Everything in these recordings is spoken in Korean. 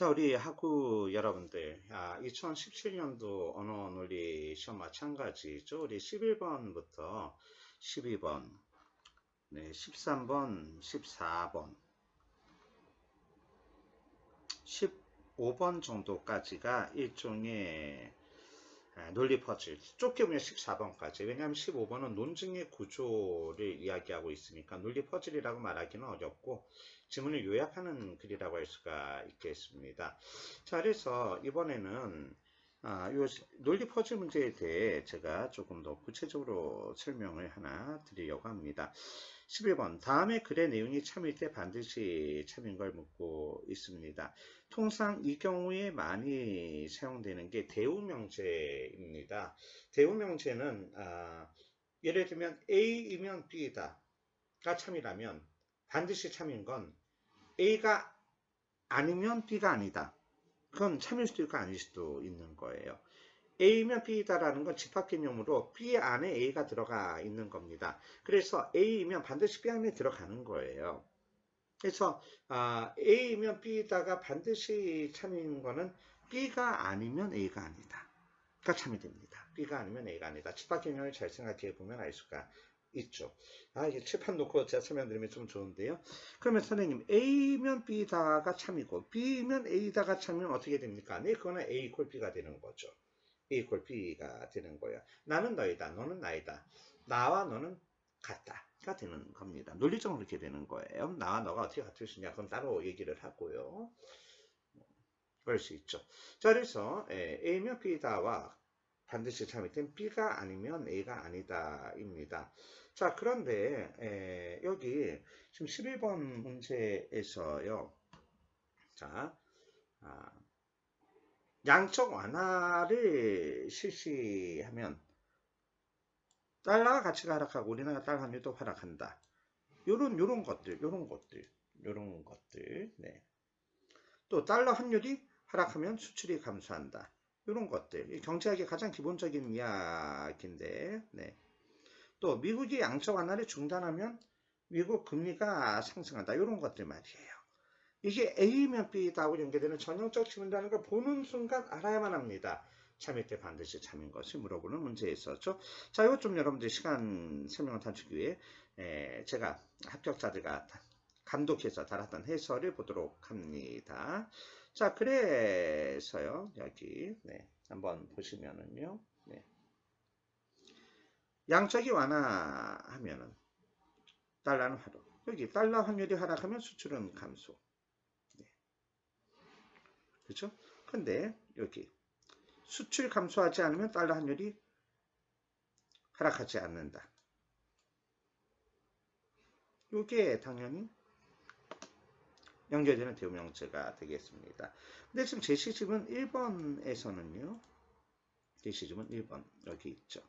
자, 우리 학우 여러분들, 2017년도 언어 논리 시험 마찬가지죠. 우리 11번부터 12번, 네, 13번, 14번, 15번 정도까지가 일종의 논리 퍼즐. 좁게 보면 14번까지. 왜냐하면 15번은 논증의 구조를 이야기하고 있으니까 논리 퍼즐이라고 말하기는 어렵고 지문을 요약하는 글이라고 할 수가 있겠습니다. 자, 그래서 이번에는 요 논리 퍼즐 문제에 대해 제가 조금 더 구체적으로 설명을 하나 드리려고 합니다. 11번 다음에 글의 내용이 참일 때 반드시 참인 걸 묻고 있습니다. 통상 이 경우에 많이 사용되는 게 대우명제입니다. 대우명제는 예를 들면 A이면 B다가 참이라면 반드시 참인 건 A가 아니면 B가 아니다. 그건 참일 수도 있고 아닐 수도 있는 거예요. A면 B다라는 건 집합 개념으로 B 안에 A가 들어가 있는 겁니다. 그래서 A이면 반드시 B 안에 들어가는 거예요. 그래서 A이면 B다가 반드시 참인 거는 B가 아니면 A가 아니다. 가 참이 됩니다. B가 아니면 A가 아니다. 집합 개념을 잘 생각해 보면 알 수가 있죠. 이게 칠판 놓고 제가 설명드리면 좀 좋은데요. 그러면 선생님 A면 B다가 참이고 B면 A다가 참이면 어떻게 됩니까? 네, 그거는 A 이퀄 B가 되는 거죠. A 이퀄 B가 되는 거예요. 나는 너이다. 너는 나이다. 나와 너는 같다가 되는 겁니다. 논리적으로 이렇게 되는 거예요. 나와 너가 어떻게 같을 수 있냐. 그건 따로 얘기를 하고요. 그럴 수 있죠. 자, 그래서 A면 B다와 반드시 참이된 B가 아니면 A가 아니다입니다. 자, 그런데 여기 지금 11번 문제에서요. 자, 양적 완화를 실시하면 달러가 가치가 하락하고 우리나라 달러 환율도 하락한다. 요런 것들. 네. 또 달러 환율이 하락하면 수출이 감소한다. 이런 것들. 경제학의 가장 기본적인 이야기인데, 네. 또 미국이 양적 완화를 중단하면 미국 금리가 상승한다. 이런 것들 말이에요. 이게 A면 B다고 연계되는 전형적 지문이라는 걸 보는 순간 알아야만 합니다. 참일 때 반드시 참인 것을 물어보는 문제였었죠. 자, 이것 좀 여러분들 시간 설명을 단축하기 위해 제가 합격자들과 감독해서 달았던 해설을 보도록 합니다. 자, 그래서요, 여기, 네, 한번 보시면은요, 네. 양적이 완화하면은, 달러는 하락. 여기, 달러 환율이 하락하면 수출은 감소. 네. 그렇죠? 근데, 여기, 수출 감소하지 않으면 달러 환율이 하락하지 않는다. 이게 당연히 연결되는 대우명제가 되겠습니다. 근데 지금 제시집은 1번에서는요. 제시집은 1번 여기 있죠.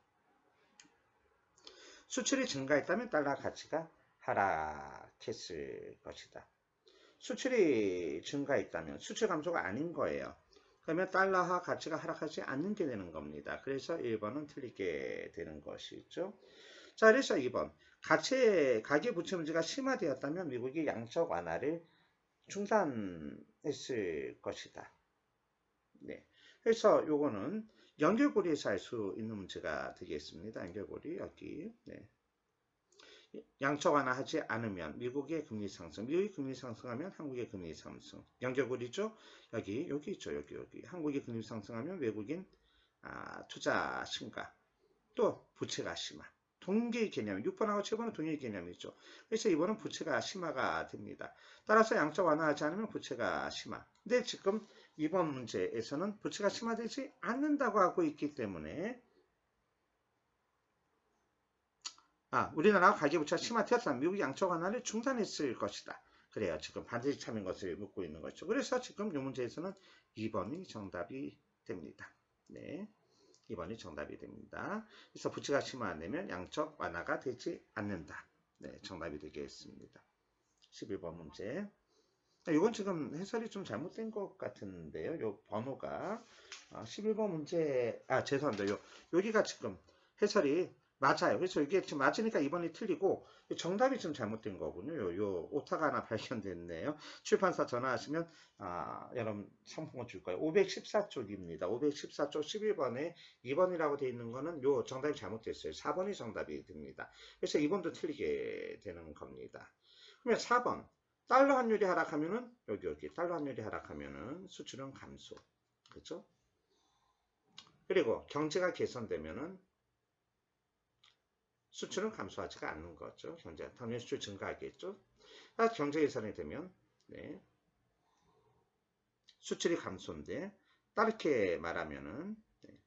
수출이 증가했다면 달러 가치가 하락했을 것이다. 수출이 증가했다면 수출 감소가 아닌 거예요. 그러면 달러화 가치가 하락하지 않는 게 되는 겁니다. 그래서 1번은 틀리게 되는 것이죠. 자, 그래서 2번 가계 부채 문제가 심화되었다면 미국이 양적 완화를 중단했을 것이다. 네. 그래서 요거는 연결고리에서 알 수 있는 문제가 되겠습니다. 연결고리 여기. 네. 양적 완화하지 않으면 미국의 금리 상승, 미국이 금리 상승하면 한국의 금리 상승. 연결고리죠? 여기 있죠. 여기. 한국의 금리 상승하면 외국인 투자 심가, 또 부채가 심화. 동기의 개념, 6번하고 7번은 동기의 개념이죠. 그래서 이번은 부채가 심화가 됩니다. 따라서 양적 완화하지 않으면 부채가 심화. 근데 지금 이번 문제에서는 부채가 심화되지 않는다고 하고 있기 때문에 우리나라가 가계부채가 심화되었다면 미국이 양적 완화를 중단했을 것이다. 그래요. 지금 반드시 참인 것을 묻고 있는 거죠. 그래서 지금 이 문제에서는 2번이 정답이 됩니다. 네. 2번이 정답이 됩니다. 그래서 부채가 심화 안 되면 양적 완화가 되지 않는다. 네, 정답이 되겠습니다. 11번 문제. 이건 지금 해설이 좀 잘못된 것 같은데요. 요 번호가 11번 문제 죄송합니다. 여기가 지금 해설이 맞아요. 그래서 이게 지금 맞으니까 2번이 틀리고 정답이 좀 잘못된 거군요. 요 오타가 하나 발견됐네요. 출판사 전화하시면 여러분 상품권 줄 거예요. 514쪽입니다. 514쪽 11번에 2번이라고 되어 있는 거는 요 정답이 잘못됐어요. 4번이 정답이 됩니다. 그래서 2번도 틀리게 되는 겁니다. 그러면 4번 달러 환율이 하락하면은 여기 달러 환율이 하락하면은 수출은 감소. 그렇죠? 그리고 경제가 개선되면은 수출은 감소하지가 않는 거죠. 당연히 수출 증가하겠죠. 경제 개선이 되면 네. 수출이 감소인데 다르게 말하면은 네.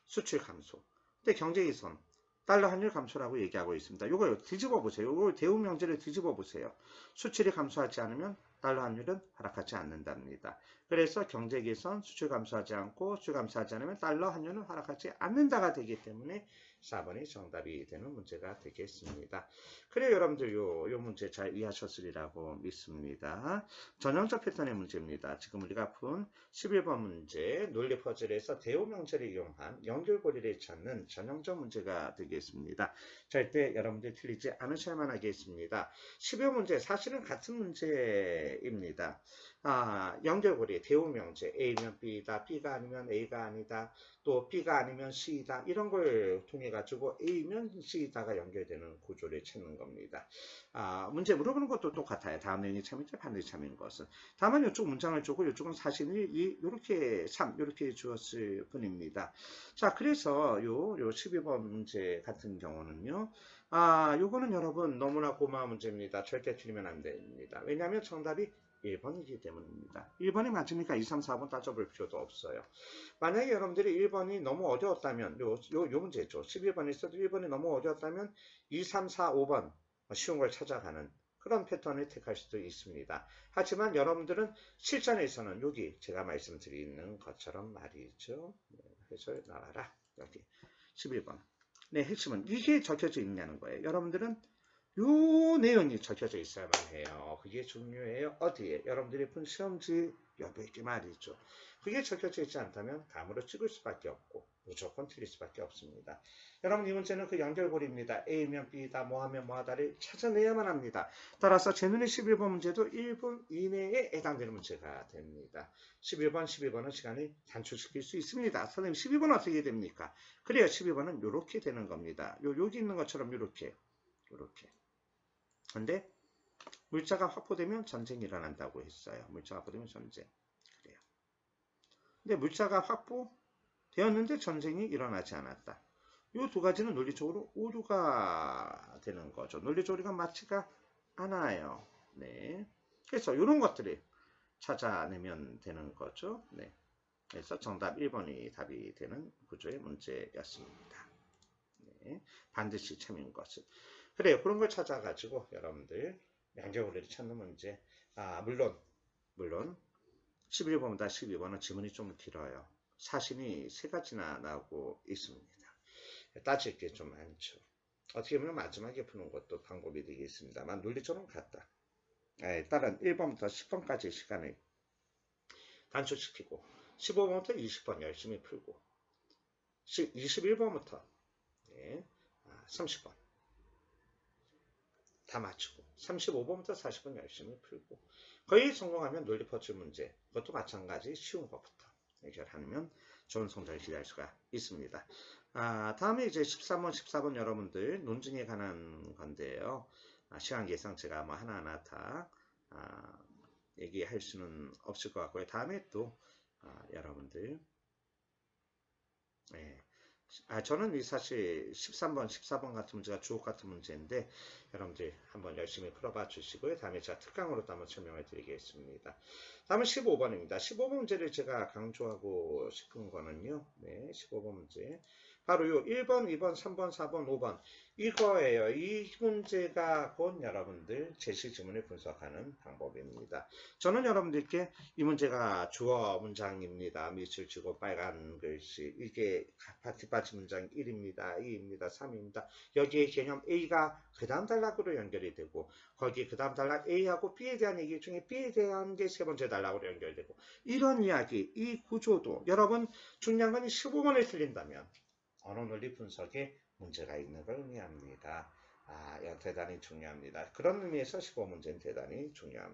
수출 감소. 근데 경제 개선 달러 환율 감소라고 얘기하고 있습니다. 이거 뒤집어 보세요. 이거 대응 명제를 뒤집어 보세요. 수출이 감소하지 않으면 달러 환율은 하락하지 않는답니다. 그래서 경제 개선, 수출 감소하지 않고 수출 감소하지 않으면 달러 환율은 하락하지 않는다가 되기 때문에 4번이 정답이 되는 문제가 되겠습니다. 그래요, 여러분들 요 문제 잘 이해하셨으리라고 믿습니다. 전형적 패턴의 문제입니다. 지금 우리가 푼 11번 문제 논리 퍼즐에서 대오 명제를 이용한 연결고리를 찾는 전형적 문제가 되겠습니다. 절대 여러분들 틀리지 않으셔야 하겠습니다. 12번 문제 사실은 같은 문제입니다. 연결고리 대오 명제 A면 B다, B가 아니면 A가 아니다, 또 B가 아니면 C다 이런 걸 통해 가지고 A면 C다가 연결되는 구조를 찾는 겁니다. 문제 물어보는 것도 똑같아요. 다음 내용이 참인지 반드시 참인 것은. 다만 이쪽 문장을 주고 이쪽은 사실이 이렇게 이렇게 주었을 뿐입니다. 자, 그래서 요 12번 문제 같은 경우는요. 요거는 여러분 너무나 고마운 문제입니다. 절대 틀리면 안 됩니다. 왜냐하면 정답이 1번이기 때문입니다. 1번이 맞으니까 2, 3, 4번 따져볼 필요도 없어요. 만약에 여러분들이 1번이 너무 어려웠다면 요 문제죠. 11번에서도 1번이 너무 어려웠다면 2, 3, 4, 5번 쉬운 걸 찾아가는 그런 패턴을 택할 수도 있습니다. 하지만 여러분들은 실전에서는 여기 제가 말씀드리는 것처럼 말이죠. 해설 나와라. 여기 11번. 네, 핵심은 이게 적혀져 있냐는 거예요. 여러분들은 요 내용이 적혀져 있어야만 해요. 그게 중요해요. 어디에? 여러분들이 푼 시험지 여백이 말이죠. 그게 적혀져 있지 않다면 감으로 찍을 수밖에 없고 무조건 틀릴 수밖에 없습니다. 여러분 이 문제는 그 연결고리입니다. A면 B다, 뭐하면 뭐하다를 찾아내야만 합니다. 따라서 제 눈의 11번 문제도 1분 이내에 해당되는 문제가 됩니다. 11번, 12번은 시간이 단축시킬 수 있습니다. 선생님 12번 어떻게 됩니까? 그래요. 12번은 이렇게 되는 겁니다. 여기 있는 것처럼 이렇게. 근데 물자가 확보되면 전쟁이 일어난다고 했어요. 물자가 확보되면 전쟁. 그래요. 근데 물자가 확보되었는데 전쟁이 일어나지 않았다. 이 두 가지는 논리적으로 오류가 되는 거죠. 논리적으로 맞지가 않아요. 네. 그래서 이런 것들을 찾아내면 되는 거죠. 네. 그래서 정답 1번이 답이 되는 구조의 문제였습니다. 네. 반드시 참인 것은. 그래요. 그런 걸 찾아가지고 여러분들 양적고리를 찾는 문제. 물론 11번보다 12번은 지문이 좀 길어요. 사신이 3가지나 나오고 있습니다. 따질 게 좀 많죠. 어떻게 보면 마지막에 푸는 것도 방법이 되겠습니다만 논리적으로 같다. 따른 1번부터 10번까지 시간을 단축시키고 15번부터 20번 열심히 풀고 21번부터 30번 다 맞추고 35번부터 40번 열심히 풀고 거의 성공하면 논리 퍼즐 문제 그것도 마찬가지 쉬운 것부터 해결하면 좋은 성적을 기대할 수가 있습니다. 다음에 이제 13번, 14번 여러분들 논증에 관한 건데요. 시간 예상 제가 뭐 하나하나 다 얘기할 수는 없을 것 같고요. 다음에 또 여러분들 저는 사실 13번, 14번 같은 문제가 주옥 같은 문제인데 여러분들 한번 열심히 풀어봐 주시고요. 다음에 제가 특강으로 또 한번 설명을 드리겠습니다. 다음은 15번입니다. 15번 문제를 제가 강조하고 싶은 거는요. 15번 문제. 바로 요 1번, 2번, 3번, 4번, 5번 이거예요. 이 문제가 곧 여러분들 제시 지문을 분석하는 방법입니다. 저는 여러분들께 이 문제가 주어 문장입니다. 밑줄 치고 빨간 글씨 이게 뒷받침 문장 1입니다. 2입니다. 3입니다. 여기에 개념 A가 그 다음 단락으로 연결이 되고 거기 그 다음 단락 A하고 B에 대한 얘기 중에 B에 대한 게 세 번째 단락으로 연결되고 이런 이야기, 이 구조도 여러분 중요한 건 15번을 틀린다면 언어 논리 분석에 문제가 있는 걸 의미합니다. 이건 대단히 중요합니다. 그런 의미에서 15문제는 대단히 중요합니다.